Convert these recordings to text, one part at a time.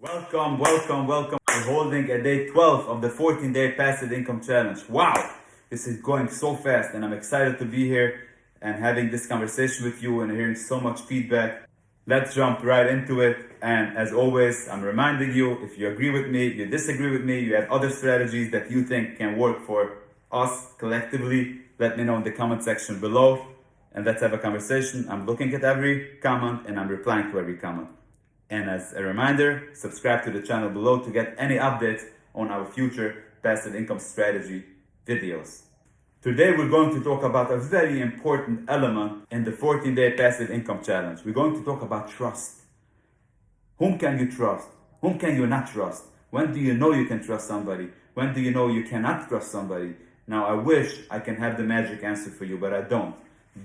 Welcome. We're holding a day 12 of the 14-day passive income challenge. Wow, this is going so fast and I'm excited to be here and having this conversation with you and hearing so much feedback. Let's jump right into it. And as always, I'm reminding you, if you agree with me, you disagree with me, you have other strategies that you think can work for us collectively, let me know in the comment section below and let's have a conversation. I'm looking at every comment and I'm replying to every comment. And as a reminder, subscribe to the channel below to get any updates on our future passive income strategy videos. Today we're going to talk about a very important element in the 14-day passive income challenge. We're going to talk about trust. Whom can you trust? Whom can you not trust? When do you know you can trust somebody? When do you know you cannot trust somebody? Now I wish I can have the magic answer for you, but I don't.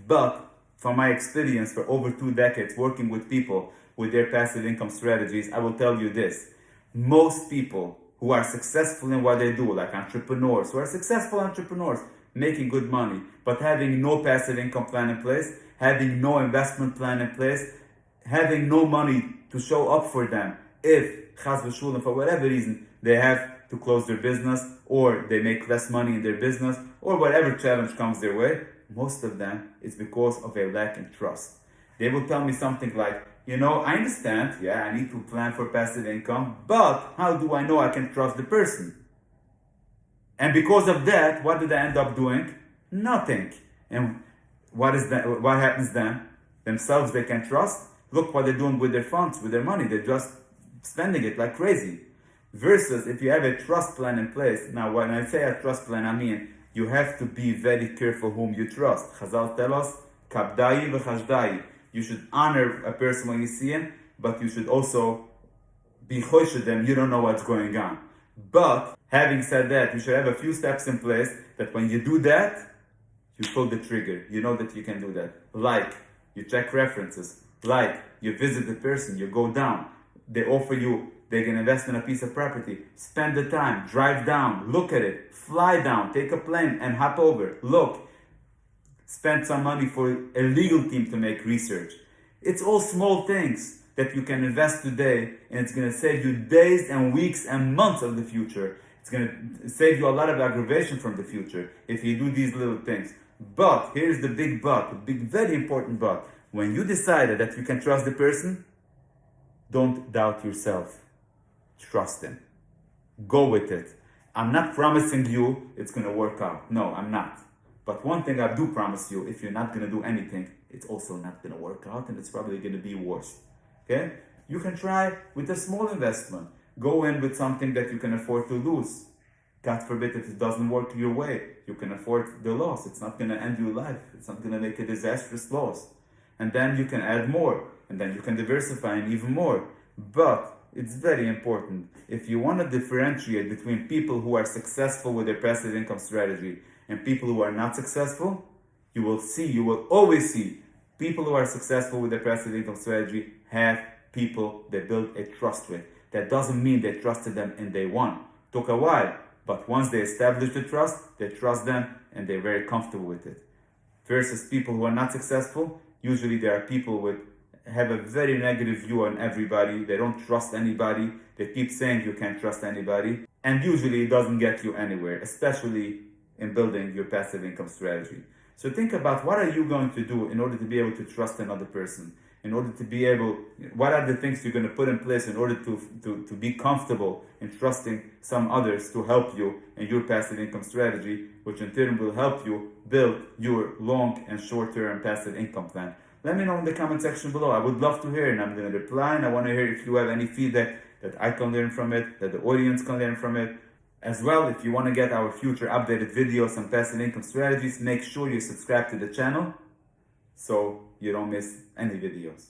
But from my experience for over 2 decades working with people with their passive income strategies, I will tell you this. Most people who are successful in what they do, like entrepreneurs, who are successful entrepreneurs, making good money, but having no passive income plan in place, having no investment plan in place, having no money to show up for them if, chas v'shulam, for whatever reason, they have to close their business, or they make less money in their business, or whatever challenge comes their way, most of them, it's because of a lack in trust. They will tell me something like, I understand, I need to plan for passive income, but how do I know I can trust the person? And because of that, what did I end up doing? Nothing. And what happens then? Themselves they can trust. Look what they're doing with their funds, with their money. They're just spending it like crazy. Versus if you have a trust plan in place. Now, when I say a trust plan, I mean you have to be very careful whom you trust. Chazal tell us, kabdai v'chashdai. You should honor a person when you see him, but you should also be chosh to them. You don't know what's going on. But having said that, you should have a few steps in place that when you do that, you pull the trigger. You know that you can do that. Like, you check references. Like, you visit the person, you go down. They offer you, they can invest in a piece of property. Spend the time, drive down, look at it, fly down, take a plane and hop over. Look. Spend some money for a legal team to make research. It's all small things that you can invest today, and it's going to save you days and weeks and months of the future. It's going to save you a lot of aggravation from the future if you do these little things. But here's the big but, the big, very important but. When you decided that you can trust the person, don't doubt yourself. Trust him. Go with it. I'm not promising you it's going to work out. No, I'm not. But one thing I do promise you, if you're not going to do anything, it's also not going to work out and it's probably going to be worse. Okay? You can try with a small investment. Go in with something that you can afford to lose. God forbid if it doesn't work your way, you can afford the loss. It's not going to end your life. It's not going to make a disastrous loss. And then you can add more. And then you can diversify even more. But it's very important. If you want to differentiate between people who are successful with their passive income strategy and people who are not successful, you will always see people who are successful with their passive income strategy have people they build a trust with. That doesn't mean they trusted them in day one. Took a while, but once they establish the trust, they trust them and they're very comfortable with it. Versus people who are not successful, usually there are people who have a very negative view on everybody. They don't trust anybody. They keep saying you can't trust anybody. And usually it doesn't get you anywhere, especially in building your passive income strategy. So think about what are you going to do in order to be able to trust another person, in order to be able, what are the things you're going to put in place in order to be comfortable in trusting some others to help you in your passive income strategy, which in turn will help you build your long and short-term passive income plan. Let me know in the comment section below. I would love to hear and I'm going to reply, and I want to hear if you have any feedback that I can learn from it, that the audience can learn from it. As well, if you want to get our future updated videos on passive income strategies, make sure you subscribe to the channel so you don't miss any videos.